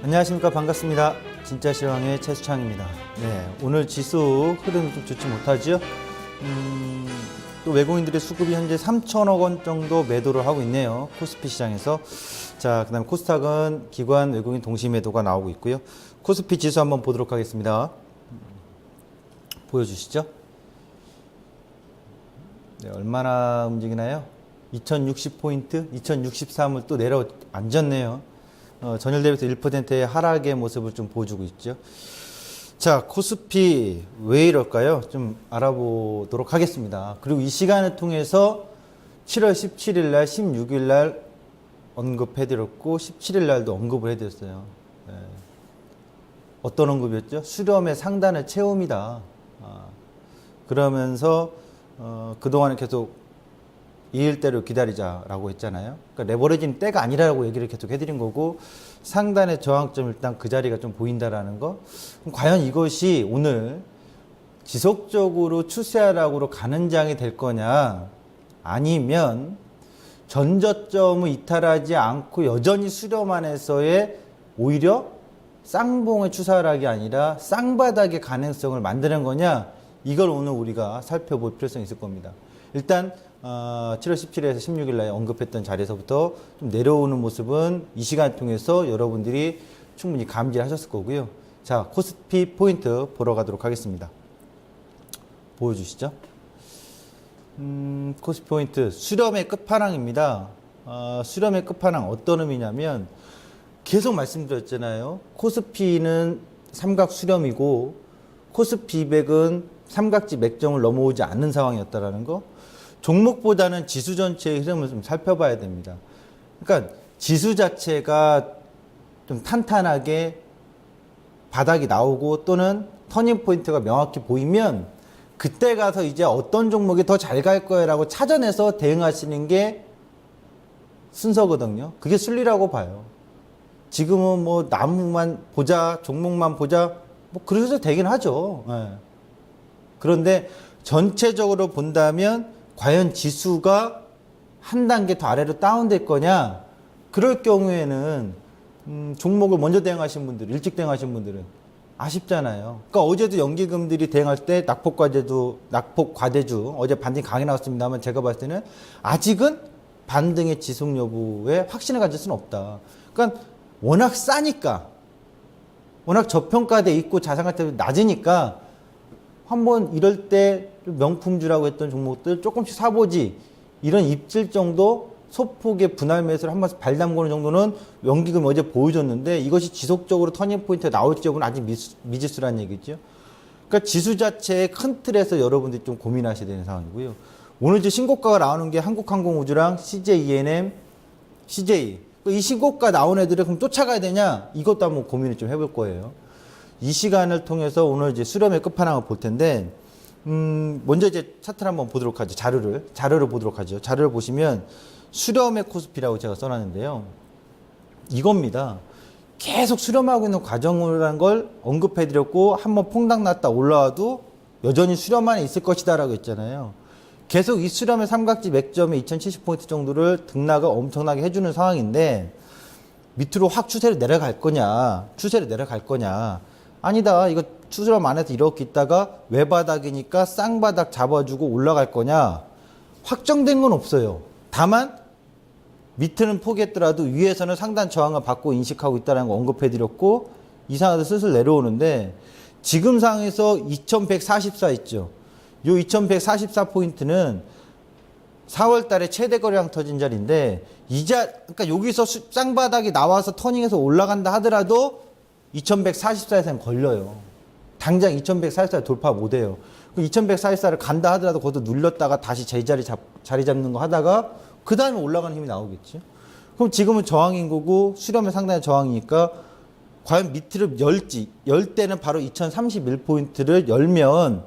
안녕하십니까. 반갑습니다. 진짜 시황의 최수창입니다. 네, 오늘 지수 흐름이 좀 좋지 못하죠. 또 외국인들의 수급이 현재 3천억 원 정도 매도를 하고 있네요. 코스피 시장에서. 자, 그 다음에 코스닥은 기관 외국인 동시 매도가 나오고 있고요. 코스피 지수 한번 보도록 하겠습니다. 보여주시죠. 네, 얼마나 움직이나요? 2060포인트, 2063을 또 앉았네요. 전일 대비해서 1%의 하락의 모습을 좀 보여주고 있죠. 자, 코스피 왜 이럴까요? 좀 알아보도록 하겠습니다. 그리고 이 시간을 통해서 7월 17일 날, 16일 날 언급해드렸고 17일 날도 언급을 해드렸어요. 네. 어떤 언급이었죠? 수렴의 상단을 채웁니다. 그러면서 그동안은 계속 이일대로 기다리자라고 했잖아요. 그러니까 레버리지는 때가 아니라고 얘기를 계속 해드린 거고, 상단의 저항점 일단 그 자리가 좀 보인다라는 거. 그럼 과연 이것이 오늘 지속적으로 추세하락으로 가는 장이 될 거냐, 아니면 전저점을 이탈하지 않고 여전히 수렴 안에서의 오히려 쌍봉의 추세하락이 아니라 쌍바닥의 가능성을 만드는 거냐, 이걸 오늘 우리가 살펴볼 필요성이 있을 겁니다. 일단 7월 17일에서 16일 날 언급했던 자리에서부터 좀 내려오는 모습은 이 시간을 통해서 여러분들이 충분히 감지하셨을 거고요. 자, 코스피 포인트 보러 가도록 하겠습니다. 보여주시죠. 코스피 포인트 수렴의 끝판왕입니다. 수렴의 끝판왕 어떤 의미냐면, 계속 말씀드렸잖아요. 코스피는 삼각 수렴이고 코스피 200은 삼각지 맥점을 넘어오지 않는 상황이었다라는 거. 종목보다는 지수 전체의 흐름을 좀 살펴봐야 됩니다. 그러니까 지수 자체가 좀 탄탄하게 바닥이 나오고 또는 터닝 포인트가 명확히 보이면 그때 가서 이제 어떤 종목이 더 잘 갈 거야라고 찾아내서 대응하시는 게 순서거든요. 그게 순리라고 봐요. 지금은 뭐 나무만 보자, 종목만 보자, 뭐 그래서 되긴 하죠. 네. 그런데 전체적으로 본다면 과연 지수가 한 단계 더 아래로 다운될 거냐? 그럴 경우에는 종목을 먼저 대응하신 분들, 일찍 대응하신 분들은 아쉽잖아요. 그러니까 어제도 연기금들이 대응할 때 낙폭과대주 어제 반등이 강하게 나왔습니다만, 제가 봤을 때는 아직은 반등의 지속 여부에 확신을 가질 수는 없다. 그러니까 워낙 싸니까, 워낙 저평가돼 있고 자산가치가 낮으니까 한번 이럴 때 명품주라고 했던 종목들 조금씩 사보지, 이런 입질 정도 소폭의 분할 매수를 한 번씩 발담거는 정도는 연기금 어제 보여줬는데, 이것이 지속적으로 터닝포인트가 나올지 여부는 아직 미지수라는 얘기죠. 그러니까 지수 자체의 큰 틀에서 여러분들이 좀 고민하셔야 되는 상황이고요. 오늘 이제 신고가가 나오는 게 한국항공우주랑 CJ CJ. 이 신고가 나온 애들을 그럼 쫓아가야 되냐? 이것도 한번 고민을 좀 해볼 거예요. 이 시간을 통해서 오늘 이제 수렴의 끝판왕을 볼 텐데, 먼저 이제 차트를 한번 보도록 하죠. 자료를 보도록 하죠. 자료를 보시면 수렴의 코스피라고 제가 써놨는데요. 이겁니다. 계속 수렴하고 있는 과정이라는 걸 언급해드렸고, 한번 퐁당 났다 올라와도 여전히 수렴 안에 있을 것이다 라고 했잖아요. 계속 이 수렴의 삼각지 맥점의 2070포인트 정도를 등락을 엄청나게 해주는 상황인데, 밑으로 확 추세를 내려갈 거냐, 아니다, 이거 추세람 안에서 이렇게 있다가 외바닥이니까 쌍바닥 잡아주고 올라갈 거냐, 확정된 건 없어요. 다만 밑에는 포기했더라도 위에서는 상단 저항을 받고 인식하고 있다는 거 언급해드렸고, 이 상황에서 슬슬 내려오는데, 지금 상황에서 2144 있죠. 요 2144포인트는 4월 달에 최대 거래량 터진 자리인데, 그러니까 여기서 쌍바닥이 나와서 터닝해서 올라간다 하더라도 2144에서는 걸려요. 당장 2144 돌파 못 해요. 2144를 간다 하더라도 거기서 눌렸다가 다시 제자리 자리 잡는 거 하다가 그 다음에 올라가는 힘이 나오겠죠. 그럼 지금은 저항인 거고 수렴의 상당히 저항이니까 과연 밑으로 열 때는 바로 2031포인트를 열면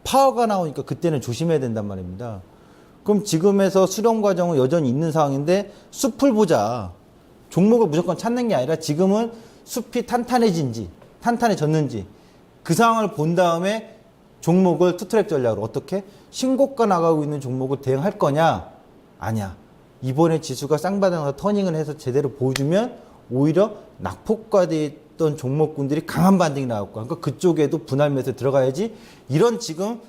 파워가 나오니까 그때는 조심해야 된단 말입니다. 그럼 지금에서 수렴 과정은 여전히 있는 상황인데 숲을 보자. 종목을 무조건 찾는 게 아니라 지금은 숲이 탄탄해졌는지 그 상황을 본 다음에 종목을 투트랙 전략으로 어떻게 신고가 나가고 있는 종목을 대응할 거냐, 아니야. 이번에 지수가 쌍바닥에서 터닝을 해서 제대로 보여주면 오히려 낙폭과돼 있던 종목군들이 강한 반등이 나올 거야. 그러니까 그쪽에도 분할 매수 들어가야지. 이런 지금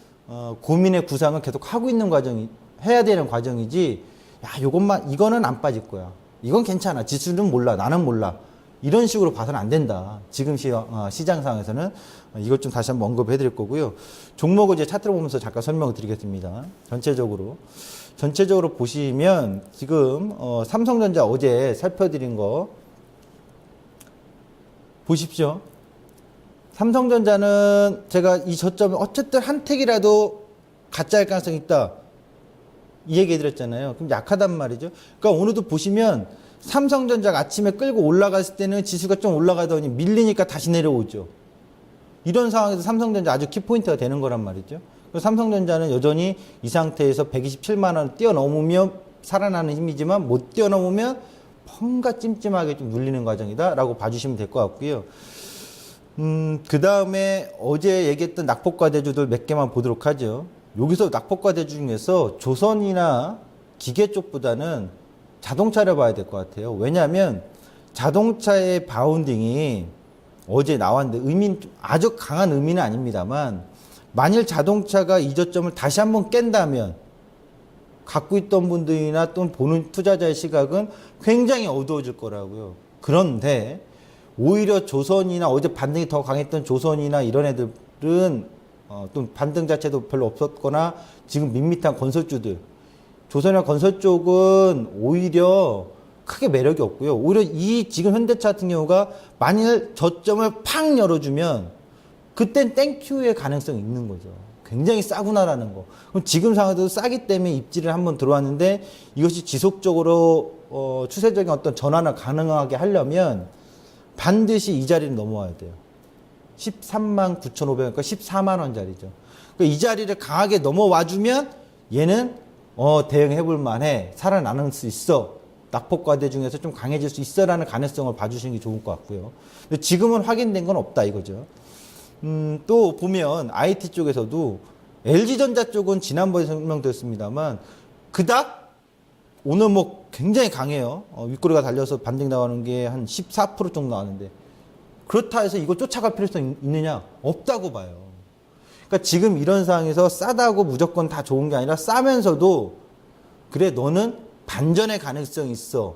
고민의 구상을 계속 하고 있는 과정이 해야 되는 과정이지. 야, 요것만 이거는 안 빠질 거야. 이건 괜찮아. 지수는 몰라. 나는 몰라. 이런 식으로 봐서는 안 된다. 지금 시장 상황에서는 이것 좀 다시 한번 언급해 드릴 거고요. 종목을 이제 차트를 보면서 잠깐 설명을 드리겠습니다. 전체적으로 보시면 지금 삼성전자 어제 살펴드린 거 보십시오. 삼성전자는 제가 이 저점을 어쨌든 한 택이라도 가짜일 가능성이 있다. 이 얘기 해드렸잖아요. 그럼 약하단 말이죠. 그러니까 오늘도 보시면 삼성전자가 아침에 끌고 올라갔을 때는 지수가 좀 올라가더니 밀리니까 다시 내려오죠. 이런 상황에서 삼성전자 아주 키포인트가 되는 거란 말이죠. 삼성전자는 여전히 이 상태에서 127만 원 뛰어넘으면 살아나는 힘이지만 못 뛰어넘으면 뭔가 찜찜하게 좀 눌리는 과정이다 라고 봐주시면 될 것 같고요. 그 다음에 어제 얘기했던 낙폭과대주들 몇 개만 보도록 하죠. 여기서 낙폭과대주 중에서 조선이나 기계 쪽보다는 자동차를 봐야 될 것 같아요. 왜냐하면 자동차의 바운딩이 어제 나왔는데 아주 강한 의미는 아닙니다만 만일 자동차가 이 저점을 다시 한번 깬다면 갖고 있던 분들이나 또 보는 투자자의 시각은 굉장히 어두워질 거라고요. 그런데 오히려 조선이나 어제 반등이 더 강했던 조선이나 이런 애들은 또 반등 자체도 별로 없었거나 지금 밋밋한 건설주들 조선이나 건설 쪽은 오히려 크게 매력이 없고요. 오히려 이 지금 현대차 같은 경우가 만일 저점을 팍 열어주면 그땐 땡큐의 가능성이 있는 거죠. 굉장히 싸구나라는 거. 그럼 지금 상황에도 싸기 때문에 입지를 한번 들어왔는데 이것이 지속적으로 추세적인 어떤 전환을 가능하게 하려면 반드시 이 자리를 넘어와야 돼요. 13만 9,500원, 그러니까 14만 원짜리죠. 그러니까 이 자리를 강하게 넘어와주면 얘는 대응해볼 만해. 살아나는 수 있어. 낙폭과대 중에서 좀 강해질 수 있어라는 가능성을 봐주시는 게 좋을 것 같고요. 근데 지금은 확인된 건 없다 이거죠. 또 보면 IT 쪽에서도 LG전자 쪽은 지난번에 설명드렸습니다만 그닥 오늘 뭐 굉장히 강해요. 윗꼬리가 달려서 반등 나가는 게 한 14% 정도 나왔는데 그렇다 해서 이거 쫓아갈 필요성이 있느냐? 없다고 봐요. 그러니까 지금 이런 상황에서 싸다고 무조건 다 좋은 게 아니라 싸면서도 그래 너는 반전의 가능성이 있어.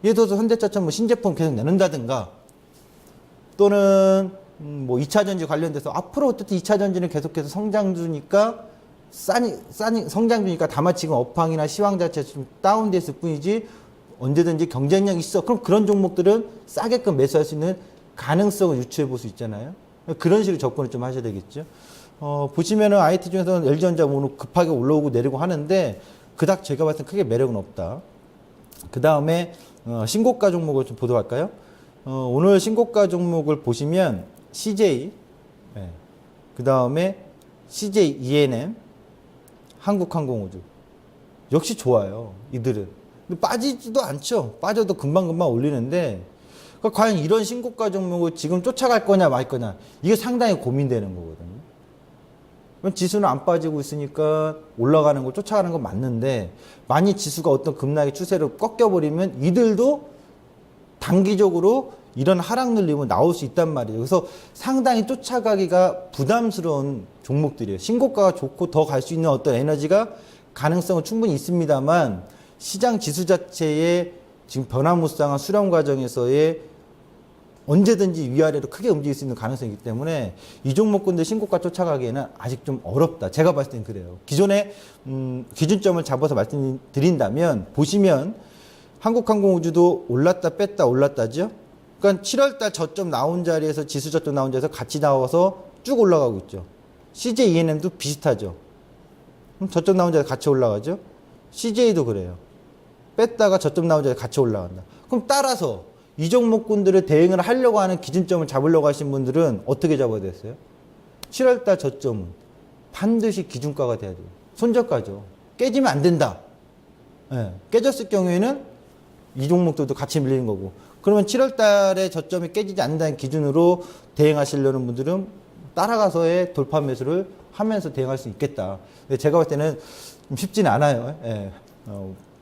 예를 들어서 현대차처럼 뭐 신제품 계속 내는다든가 또는 뭐 2차전지 관련돼서 앞으로 어쨌든 2차전지는 계속해서 성장주니까 성장주니까 다만 지금 업황이나 시황 자체가 좀 다운됐을 뿐이지 언제든지 경쟁력 있어. 그럼 그런 종목들은 싸게끔 매수할 수 있는 가능성을 유추해 볼 수 있잖아요. 그런 식으로 접근을 좀 하셔야 되겠죠. 보시면은 IT 중에서는 LG전자 오늘 급하게 올라오고 내리고 하는데 그닥 제가 봤을 때 크게 매력은 없다. 그 다음에 신고가 종목을 좀 보도록 할까요? 오늘 신고가 종목을 보시면 CJ, 그 다음에 CJ ENM, 한국항공우주 역시 좋아요. 이들은 근데 빠지지도 않죠. 빠져도 금방금방 올리는데 그러니까 과연 이런 신고가 종목을 지금 쫓아갈 거냐 말 거냐 이게 상당히 고민되는 거거든요. 지수는 안 빠지고 있으니까 올라가는 걸 쫓아가는 건 맞는데 만약 지수가 어떤 급락의 추세로 꺾여버리면 이들도 단기적으로 이런 하락 눌림은 나올 수 있단 말이에요. 그래서 상당히 쫓아가기가 부담스러운 종목들이에요. 신고가가 좋고 더 갈 수 있는 어떤 에너지가 가능성은 충분히 있습니다만 시장 지수 자체의 지금 변화무쌍한 수렴 과정에서의 언제든지 위아래로 크게 움직일 수 있는 가능성이 있기 때문에 이 종목군들 신고가 쫓아가기에는 아직 좀 어렵다. 제가 봤을 땐 그래요. 기존에 기준점을 잡아서 말씀드린다면 보시면 한국항공우주도 올랐다 뺐다 올랐다죠. 그러니까 7월달 저점 나온 자리에서 지수 저점 나온 자리에서 같이 나와서 쭉 올라가고 있죠. CJ ENM도 비슷하죠. 저점 나온 자리에 같이 올라가죠. CJ도 그래요. 뺐다가 저점 나온 자리에 같이 올라간다. 그럼 따라서 이 종목군들을 대응을 하려고 하는 기준점을 잡으려고 하신 분들은 어떻게 잡아야 됐어요? 7월달 저점은 반드시 기준가가 돼야 돼요. 손절가죠. 깨지면 안 된다. 깨졌을 경우에는 이 종목들도 같이 밀리는 거고. 그러면 7월달에 저점이 깨지지 않는다는 기준으로 대응하시려는 분들은 따라가서의 돌파 매수를 하면서 대응할 수 있겠다. 근데 제가 볼 때는 좀 쉽지는 않아요.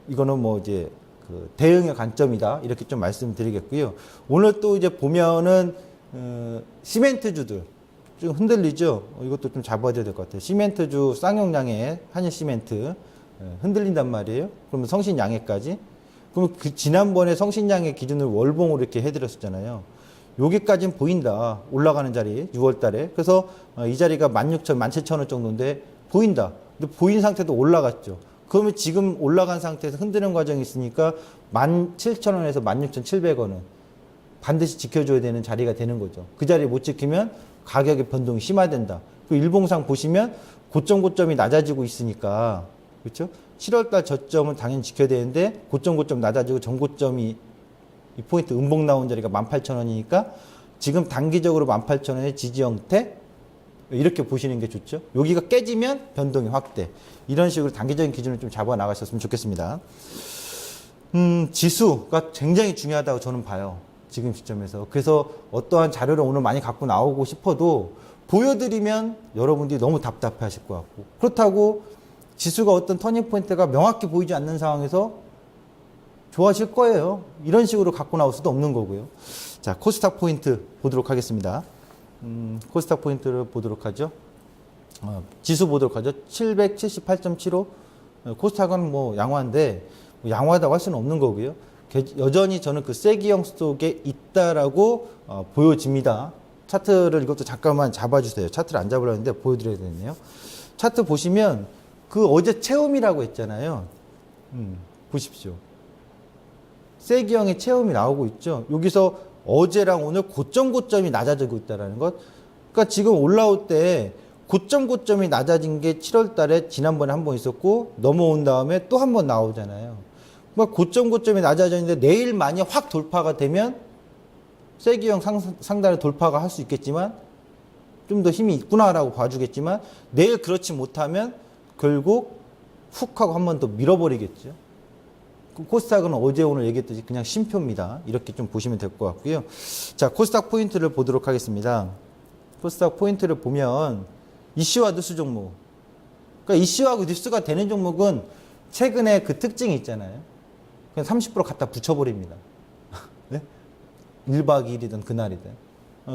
이거는 뭐 이제 그 대응의 관점이다 이렇게 좀 말씀드리겠고요. 오늘 또 이제 보면은 시멘트주들 좀 흔들리죠. 이것도 좀 잡아줘야 될 것 같아요. 시멘트주 쌍용량의 한일시멘트 흔들린단 말이에요. 그러면 성신양해까지. 그럼 그 지난번에 성신양해 기준을 월봉으로 이렇게 해드렸었잖아요. 여기까지는 보인다. 올라가는 자리 6월 달에. 그래서 이 자리가 16,000, 17,000원 정도인데 보인다. 근데 보인 상태도 올라갔죠. 그러면 지금 올라간 상태에서 흔드는 과정이 있으니까 17,000원에서 16,700원은 반드시 지켜줘야 되는 자리가 되는 거죠. 그 자리 못 지키면 가격의 변동이 심화된다. 그 일봉상 보시면 고점이 낮아지고 있으니까 그렇죠? 7월달 저점은 당연히 지켜야 되는데 고점 낮아지고 전고점이 이 포인트 음봉 나온 자리가 18,000원이니까 지금 단기적으로 18,000원의 지지 형태 이렇게 보시는 게 좋죠. 여기가 깨지면 변동이 확대. 이런 식으로 단기적인 기준을 좀 잡아 나가셨으면 좋겠습니다. 지수가 굉장히 중요하다고 저는 봐요. 지금 시점에서. 그래서 어떠한 자료를 오늘 많이 갖고 나오고 싶어도 보여드리면 여러분들이 너무 답답해 하실 것 같고 그렇다고 지수가 어떤 터닝포인트가 명확히 보이지 않는 상황에서 좋아하실 거예요. 이런 식으로 갖고 나올 수도 없는 거고요. 자, 코스닥 포인트 보도록 하겠습니다. 코스닥 포인트를 보도록 하죠. 지수 보도록 하죠. 778.75. 코스닥은 뭐 양호한데 양호하다고 할 수는 없는 거고요. 여전히 저는 그 세기형 속에 있다라고 보여집니다. 차트를 이것도 잠깐만 잡아주세요. 차트를 안 잡으려 했는데 보여드려야 되네요. 차트 보시면 그 어제 체험이라고 했잖아요. 보십시오. 세기형의 체험이 나오고 있죠. 여기서 어제랑 오늘 고점이 낮아지고 있다는 것. 그러니까 지금 올라올 때 고점이 낮아진 게 7월 달에 지난번에 한 번 있었고 넘어온 다음에 또 한 번 나오잖아요. 그러니까 고점이 낮아졌는데 내일 만약 확 돌파가 되면 세기형 상단을 돌파가 할 수 있겠지만 좀 더 힘이 있구나라고 봐주겠지만 내일 그렇지 못하면 결국 훅 하고 한 번 더 밀어버리겠죠. 코스닥은 어제 오늘 얘기했듯이 그냥 쉼표입니다. 이렇게 좀 보시면 될 것 같고요. 자, 코스닥 포인트를 보도록 하겠습니다. 코스닥 포인트를 보면 이슈와 뉴스 종목. 그러니까 이슈하고 뉴스가 되는 종목은 최근에 그 특징이 있잖아요. 그냥 30% 갖다 붙여버립니다. 네? 1박 2일이든 그날이든.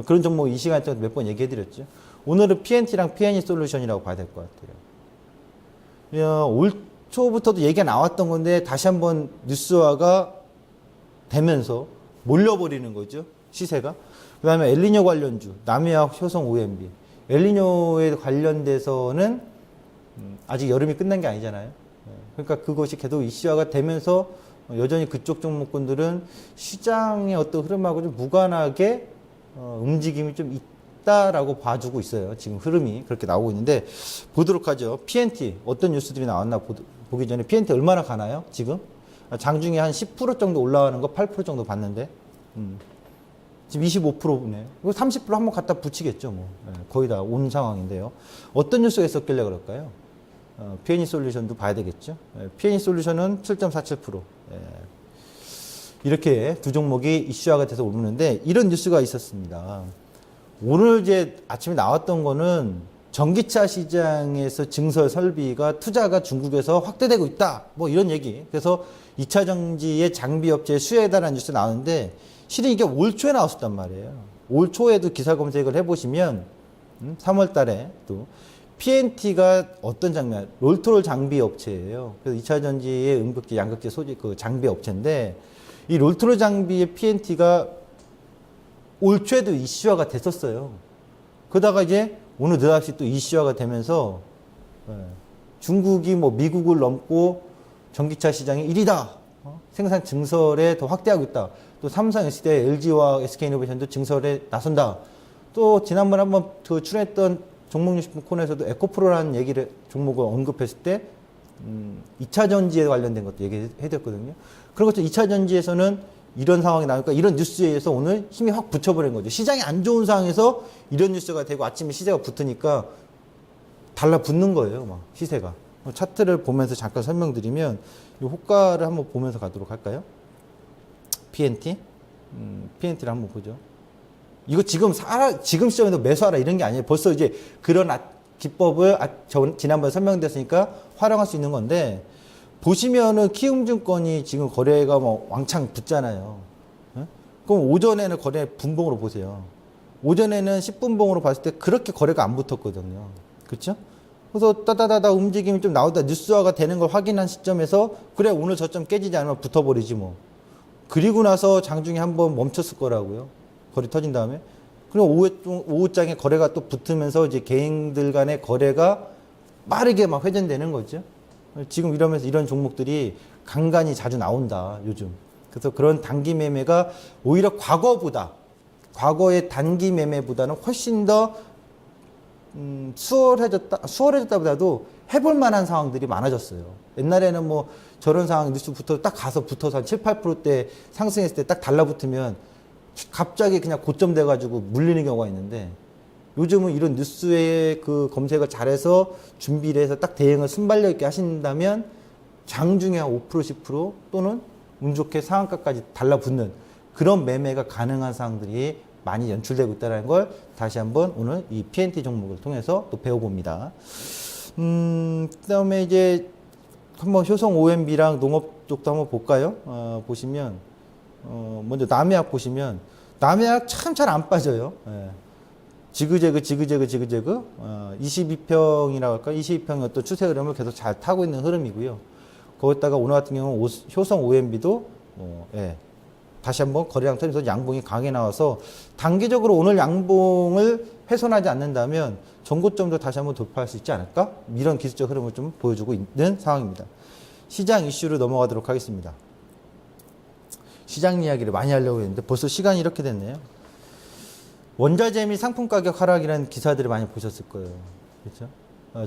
그런 종목 이 시간에 몇 번 얘기해드렸죠. 오늘은 PNT랑 PNE 솔루션이라고 봐야 될 것 같아요. 올 초부터도 얘기가 나왔던 건데 다시 한번 뉴스화가 되면서 몰려버리는 거죠. 시세가. 그 다음에 엘니뇨 관련주, 남해학 효성 OMB. 엘니뇨에 관련돼서는 아직 여름이 끝난 게 아니잖아요. 그러니까 그것이 계속 이슈화가 되면서 여전히 그쪽 종목군들은 시장의 어떤 흐름하고 좀 무관하게 움직임이 좀 있다라고 봐주고 있어요. 지금 흐름이 그렇게 나오고 있는데 보도록 하죠. PNT 어떤 뉴스들이 나왔나 보기 전에 PNT 얼마나 가나요? 지금 장중에 한 10% 정도 올라가는 거 8% 정도 봤는데 지금 25%네. 이거 30% 한번 갖다 붙이겠죠. 뭐 거의 다 온 상황인데요. 어떤 뉴스가 있었길래 그럴까요? PNE 솔루션도 봐야 되겠죠. PNE 솔루션은 7.47%. 이렇게 두 종목이 이슈화가 돼서 오르는데 이런 뉴스가 있었습니다. 오늘 이제 아침에 나왔던 거는 전기차 시장에서 증설 설비가 투자가 중국에서 확대되고 있다. 뭐 이런 얘기. 그래서 2차 전지의 장비 업체에 수혜해달라는 뉴스 나오는데 실은 이게 올 초에 나왔었단 말이에요. 올 초에도 기사 검색을 해보시면 3월 달에 또 PNT가 어떤 장비야? 롤토롤 장비 업체예요. 그래서 2차 전지의 음극재, 양극재 소재 그 장비 업체인데 이 롤토롤 장비의 PNT가 올 초에도 이슈화가 됐었어요. 그러다가 이제 오늘 느닷없이 또 이슈화가 되면서 중국이 뭐 미국을 넘고 전기차 시장이 1위다. 생산 증설에 더 확대하고 있다. 또 삼성, SK, LG와 SK이노베이션도 증설에 나선다. 또 지난번에 한번 그 출연했던 종목뉴스품 코너에서도 에코프로라는 얘기를 종목을 언급했을 때 2차 전지에 관련된 것도 얘기해드렸거든요. 그런 것처럼 2차 전지에서는 이런 상황이 나오니까 이런 뉴스에 의해서 오늘 힘이 확 붙여버린 거죠. 시장이 안 좋은 상황에서 이런 뉴스가 되고 아침에 시세가 붙으니까 달라붙는 거예요. 막 시세가. 차트를 보면서 잠깐 설명드리면 이 호가를 한번 보면서 가도록 할까요? PNT? PNT를 한번 보죠. 이거 지금 시점에도 매수하라 이런 게 아니에요. 벌써 이제 그런 기법을 지난번에 설명드렸으니까 활용할 수 있는 건데 보시면은 키움증권이 지금 거래가 뭐 왕창 붙잖아요. 예? 그럼 오전에는 거래 분봉으로 보세요. 오전에는 10분봉으로 봤을 때 그렇게 거래가 안 붙었거든요. 그렇죠? 그래서 따다다다 움직임이 좀 나오다 뉴스화가 되는 걸 확인한 시점에서 그래 오늘 저점 깨지지 않으면 붙어버리지 뭐. 그리고 나서 장중에 한번 멈췄을 거라고요. 거래 터진 다음에. 그리고 오후장에 거래가 또 붙으면서 이제 개인들 간의 거래가 빠르게 막 회전되는 거죠. 지금 이러면서 이런 종목들이 간간히 자주 나온다, 요즘. 그래서 그런 단기 매매가 오히려 과거의 단기 매매보다는 훨씬 더 수월해졌다보다도 해볼 만한 상황들이 많아졌어요. 옛날에는 뭐 저런 상황 뉴스부터 딱 가서 붙어서 한 7, 8%대 상승했을 때 딱 달라붙으면 갑자기 그냥 고점 돼가지고 물리는 경우가 있는데 요즘은 이런 뉴스에 그 검색을 잘해서 준비를 해서 딱 대응을 순발력 있게 하신다면 장중에 한 5%, 10% 또는 운 좋게 상한가까지 달라붙는 그런 매매가 가능한 상황들이 많이 연출되고 있다는 걸 다시 한번 오늘 이 PNT 종목을 통해서 또 배워봅니다. 그 다음에 이제 한번 효성 OMB랑 농업 쪽도 한번 볼까요? 보시면, 먼저 남해약 보시면, 남해약 참 잘 안 빠져요. 예. 지그재그, 22평이라고 할까? 22평의 어떤 추세 흐름을 계속 잘 타고 있는 흐름이고요. 거기다가 오늘 같은 경우는 효성 OMB도, 예. 다시 한번 거래량 터지면서 양봉이 강하게 나와서 단기적으로 오늘 양봉을 훼손하지 않는다면 전고점도 다시 한번 돌파할 수 있지 않을까? 이런 기술적 흐름을 좀 보여주고 있는 상황입니다. 시장 이슈로 넘어가도록 하겠습니다. 시장 이야기를 많이 하려고 했는데 벌써 시간이 이렇게 됐네요. 원자재 및 상품 가격 하락이라는 기사들을 많이 보셨을 거예요. 그렇죠?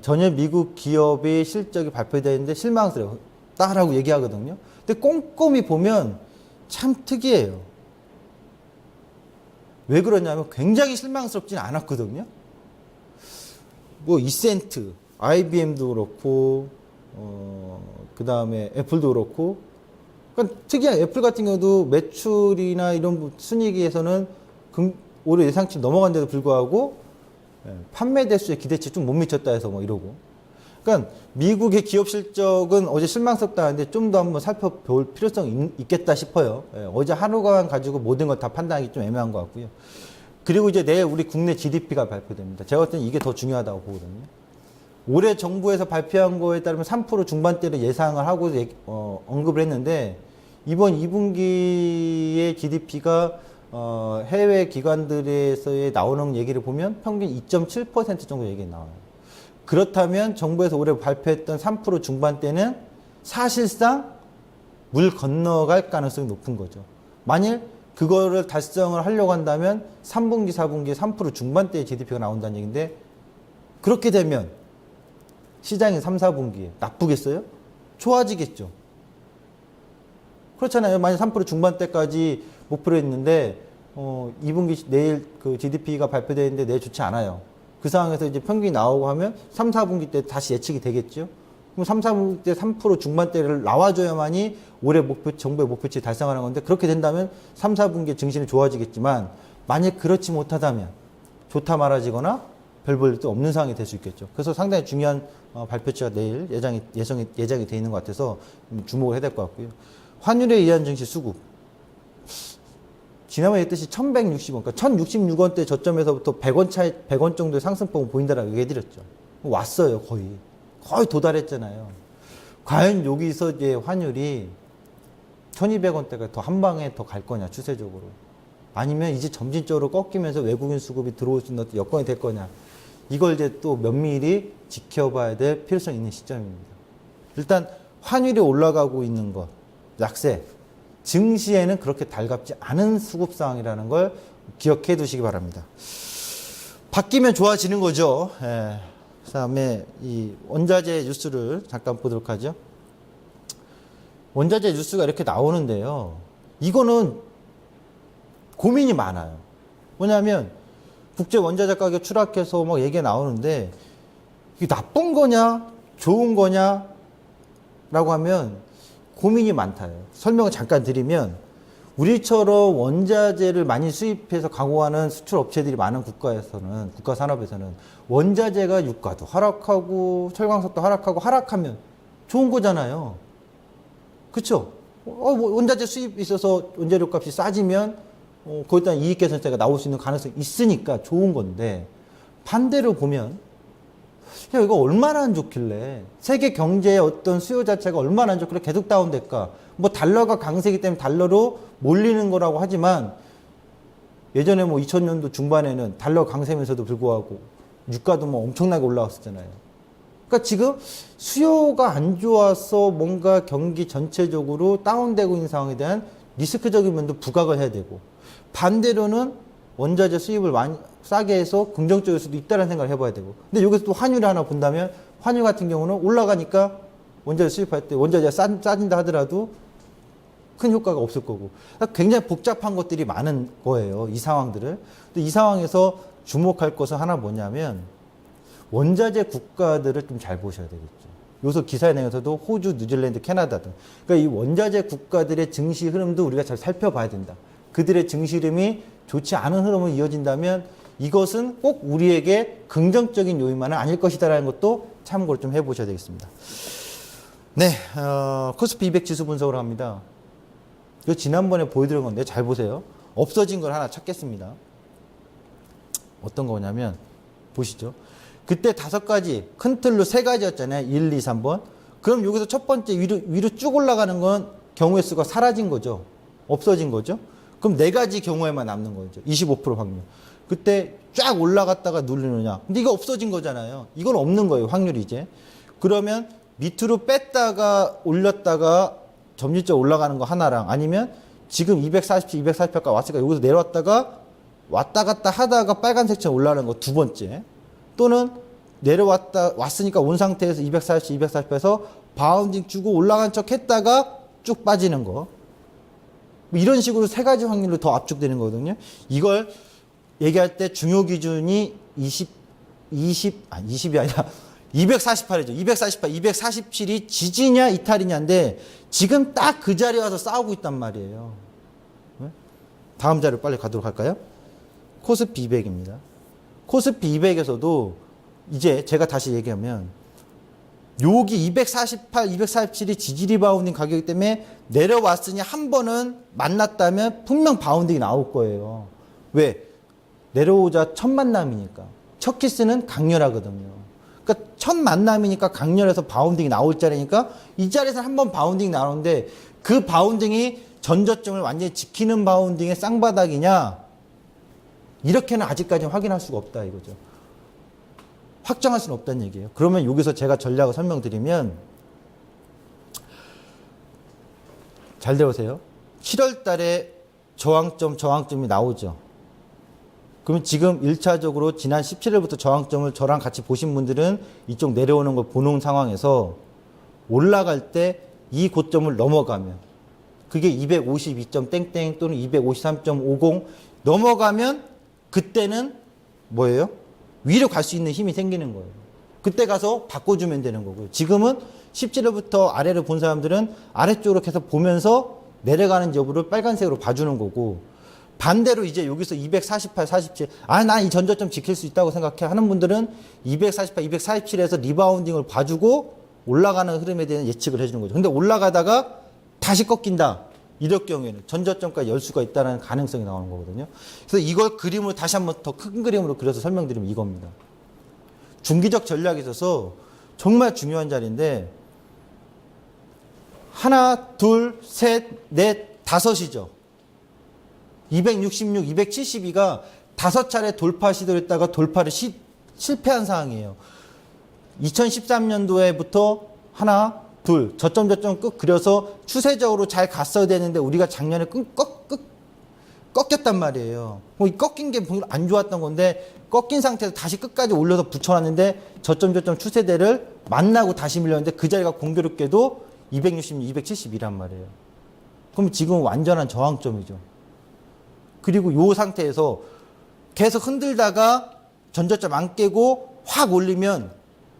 전혀 미국 기업의 실적이 발표되어 있는데 실망스러웠다라고 얘기하거든요. 근데 꼼꼼히 보면 참 특이해요. 왜 그러냐면 굉장히 실망스럽지는 않았거든요. 뭐 이센트, IBM도 그렇고 그 다음에 애플도 그렇고 그러니까 특이한 애플 같은 경우도 매출이나 이런 순이익에서는 올해 예상치 넘어간 데도 불구하고 판매 대수의 기대치 좀 못 미쳤다 해서 뭐 이러고 그러니까 미국의 기업 실적은 어제 실망스럽다 하는데 좀 더 한번 살펴볼 필요성이 있겠다 싶어요. 어제 하루간 가지고 모든 걸 다 판단하기 좀 애매한 것 같고요. 그리고 이제 내일 우리 국내 GDP가 발표됩니다. 제가 볼 때는 이게 더 중요하다고 보거든요. 올해 정부에서 발표한 거에 따르면 3% 중반대로 예상을 하고 언급을 했는데 이번 2분기의 GDP가 해외 기관들에서의 나오는 얘기를 보면 평균 2.7% 정도 얘기 나와요. 그렇다면 정부에서 올해 발표했던 3% 중반대는 사실상 물 건너갈 가능성이 높은 거죠. 만일 그거를 달성을 하려고 한다면 3분기, 4분기에 3% 중반대의 GDP가 나온다는 얘기인데 그렇게 되면 시장이 3, 4분기에 나쁘겠어요? 좋아지겠죠. 그렇잖아요. 만약 3% 중반대까지 목표로 했는데 2분기 내일 그 GDP가 발표되어 있는데 내일 좋지 않아요. 그 상황에서 이제 평균이 나오고 하면 3, 4분기 때 다시 예측이 되겠죠. 그럼 3, 4분기 때 3% 중반대를 나와줘야만이 올해 정부의 목표치 달성하는 건데 그렇게 된다면 3, 4분기에 증시는 좋아지겠지만 만약 그렇지 못하다면 좋다 말아지거나 별 볼 일도 없는 상황이 될 수 있겠죠. 그래서 상당히 중요한 발표치가 내일 예정이 돼 있는 것 같아서 주목을 해야 될 것 같고요. 환율에 의한 증시 수급. 지난번에 했듯이 1160원, 그러니까 1066원대 저점에서부터 100원 정도의 상승폭을 보인다라고 얘기해드렸죠. 왔어요, 거의 도달했잖아요. 과연 여기서 이제 환율이 1200원대가 더 한 방에 더 갈 거냐, 추세적으로. 아니면 이제 점진적으로 꺾이면서 외국인 수급이 들어올 수 있는 어떤 여건이 될 거냐. 이걸 이제 또 면밀히 지켜봐야 될 필요성이 있는 시점입니다. 일단 환율이 올라가고 있는 것, 약세. 증시에는 그렇게 달갑지 않은 수급 상황이라는 걸 기억해 두시기 바랍니다. 바뀌면 좋아지는 거죠. 그 다음에 이 원자재 뉴스를 잠깐 보도록 하죠. 원자재 뉴스가 이렇게 나오는데요. 이거는 고민이 많아요. 뭐냐면 국제 원자재 가격 추락해서 막 얘기가 나오는데 이게 나쁜 거냐, 좋은 거냐 라고 하면 고민이 많다요. 설명을 잠깐 드리면 우리처럼 원자재를 많이 수입해서 가공하는 수출 업체들이 많은 국가 산업에서는 원자재가 유가도 하락하고 철강석도 하락하고 하락하면 좋은 거잖아요. 그쵸? 뭐 원자재 수입 있어서 원자료 값이 싸지면 거기다 이익 개선세가 나올 수 있는 가능성이 있으니까 좋은 건데, 반대로 보면 야, 이거 얼마나 안 좋길래, 세계 경제의 어떤 수요 자체가 얼마나 안 좋길래 계속 다운될까? 뭐 달러가 강세이기 때문에 달러로 몰리는 거라고 하지만, 예전에 뭐 2000년도 중반에는 달러 강세면서도 불구하고 유가도 뭐 엄청나게 올라왔었잖아요. 그러니까 지금 수요가 안 좋아서 뭔가 경기 전체적으로 다운되고 있는 상황에 대한 리스크적인 면도 부각을 해야 되고, 반대로는 원자재 수입을 많이 싸게 해서 긍정적일 수도 있다는 생각을 해봐야 되고. 근데 여기서 또 환율을 하나 본다면, 환율 같은 경우는 올라가니까 원자재 수입할 때 원자재가 싸진다 하더라도 큰 효과가 없을 거고. 그러니까 굉장히 복잡한 것들이 많은 거예요, 이 상황들을. 근데 이 상황에서 주목할 것은 하나 뭐냐면, 원자재 국가들을 좀 잘 보셔야 되겠죠. 여기서 기사에 내용에서도 호주, 뉴질랜드, 캐나다 등. 그러니까 이 원자재 국가들의 증시 흐름도 우리가 잘 살펴봐야 된다. 그들의 증시 흐름이 좋지 않은 흐름으로 이어진다면 이것은 꼭 우리에게 긍정적인 요인만은 아닐 것이다라는 것도 참고를 좀 해보셔야 되겠습니다. 네, 코스피 200 지수 분석을 합니다. 이거 지난번에 보여드린 건데 잘 보세요. 없어진 걸 하나 찾겠습니다. 어떤 거냐면 보시죠. 그때 5가지, 큰 틀로 3가지였잖아요. 1, 2, 3번. 그럼 여기서 첫 번째 위로 쭉 올라가는 건 경우의 수가 사라진 거죠. 없어진 거죠. 그럼 4가지 경우에만 남는 거죠. 25% 확률. 그때 쫙 올라갔다가 누르느냐. 근데 이거 없어진 거잖아요. 이건 없는 거예요. 확률이 이제. 그러면 밑으로 뺐다가 올렸다가 점진적으로 올라가는 거 하나랑, 아니면 지금 247, 248가 왔으니까 여기서 내려왔다가 왔다 갔다 하다가 빨간색처럼 올라가는 거 두 번째. 또는 왔으니까 온 상태에서 247, 248에서 바운딩 주고 올라간 척 했다가 쭉 빠지는 거. 뭐 이런 식으로 3가지 확률로 더 압축되는 거거든요. 이걸 얘기할 때 중요 기준이 20이 아니라 248이죠. 248, 247이 지지냐 이탈이냐인데 지금 딱 그 자리에 와서 싸우고 있단 말이에요. 다음 자료 빨리 가도록 할까요? 코스피 200입니다. 코스피 200에서도 이제 제가 다시 얘기하면 여기 248, 247이 지지 리바운딩 가격이기 때문에 내려왔으니 한 번은 만났다면 분명 바운딩이 나올 거예요. 왜? 내려오자 첫 만남이니까. 첫 키스는 강렬하거든요. 그러니까 첫 만남이니까 강렬해서 바운딩이 나올 자리니까 이 자리에서 한 번 바운딩이 나오는데 그 바운딩이 전저점을 완전히 지키는 바운딩의 쌍바닥이냐? 이렇게는 아직까지는 확인할 수가 없다 이거죠. 확정할 수는 없다는 얘기예요. 그러면 여기서 제가 전략을 설명드리면, 잘 들어보세요. 7월 달에 저항점이 나오죠. 그러면 지금 1차적으로 지난 17일부터 저항점을 저랑 같이 보신 분들은 이쪽 내려오는 걸 보는 상황에서 올라갈 때 이 고점을 넘어가면, 그게 252점 땡땡 또는 253.50 넘어가면 그때는 뭐예요? 위로 갈 수 있는 힘이 생기는 거예요. 그때 가서 바꿔주면 되는 거고요. 지금은 17일부터 아래를 본 사람들은 아래쪽으로 계속 보면서 내려가는 여부를 빨간색으로 봐주는 거고, 반대로 이제 여기서 248, 47, 난 이 전저점 지킬 수 있다고 생각해 하는 분들은 248, 247에서 리바운딩을 봐주고 올라가는 흐름에 대한 예측을 해주는 거죠. 근데 올라가다가 다시 꺾인다. 이럴 경우에는 전저점까지 열 수가 있다는 가능성이 나오는 거거든요. 그래서 이걸 그림으로 다시 한번 더 큰 그림으로 그려서 설명드리면 이겁니다. 중기적 전략에 있어서 정말 중요한 자리인데, 하나, 둘, 셋, 넷, 다섯이죠. 266, 272가 5차례 돌파 시도를 했다가 돌파를 실패한 상황이에요. 2013년도에부터 하나, 둘, 저점 끝 그려서 추세적으로 잘 갔어야 되는데 우리가 작년에 꺾였단 말이에요. 이 꺾인 게 안 좋았던 건데 꺾인 상태에서 다시 끝까지 올려서 붙여놨는데 저점 추세대를 만나고 다시 밀렸는데 그 자리가 공교롭게도 266, 272란 말이에요. 그럼 지금 완전한 저항점이죠. 그리고 이 상태에서 계속 흔들다가 전저점 안 깨고 확 올리면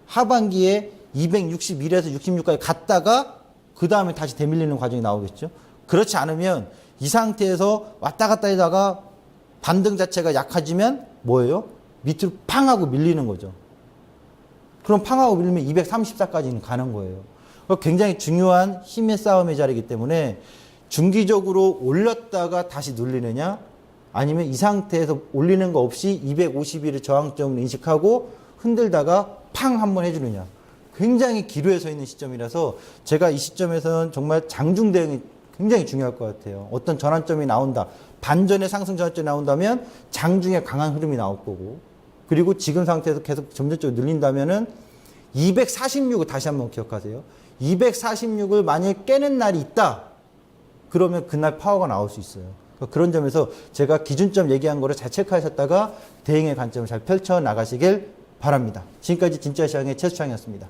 하반기에 261에서 66까지 갔다가 그 다음에 다시 되밀리는 과정이 나오겠죠. 그렇지 않으면 이 상태에서 왔다 갔다 하다가 반등 자체가 약해지면 뭐예요? 밑으로 팡 하고 밀리는 거죠. 그럼 팡 하고 밀리면 234까지는 가는 거예요. 굉장히 중요한 힘의 싸움의 자리이기 때문에 중기적으로 올렸다가 다시 눌리느냐 아니면 이 상태에서 올리는 거 없이 250일을 저항점을 인식하고 흔들다가 팡 한번 해주느냐. 굉장히 기로에 서 있는 시점이라서 제가 이 시점에서는 정말 장중 대응이 굉장히 중요할 것 같아요. 어떤 전환점이 나온다. 반전의 상승 전환점이 나온다면 장중에 강한 흐름이 나올 거고 그리고 지금 상태에서 계속 점진적으로 늘린다면은 246을 다시 한번 기억하세요. 246을 만약에 깨는 날이 있다. 그러면 그날 파워가 나올 수 있어요. 그런 점에서 제가 기준점 얘기한 거를 잘 체크하셨다가 대응의 관점을 잘 펼쳐 나가시길 바랍니다. 지금까지 진짜 시장의 최수창이었습니다.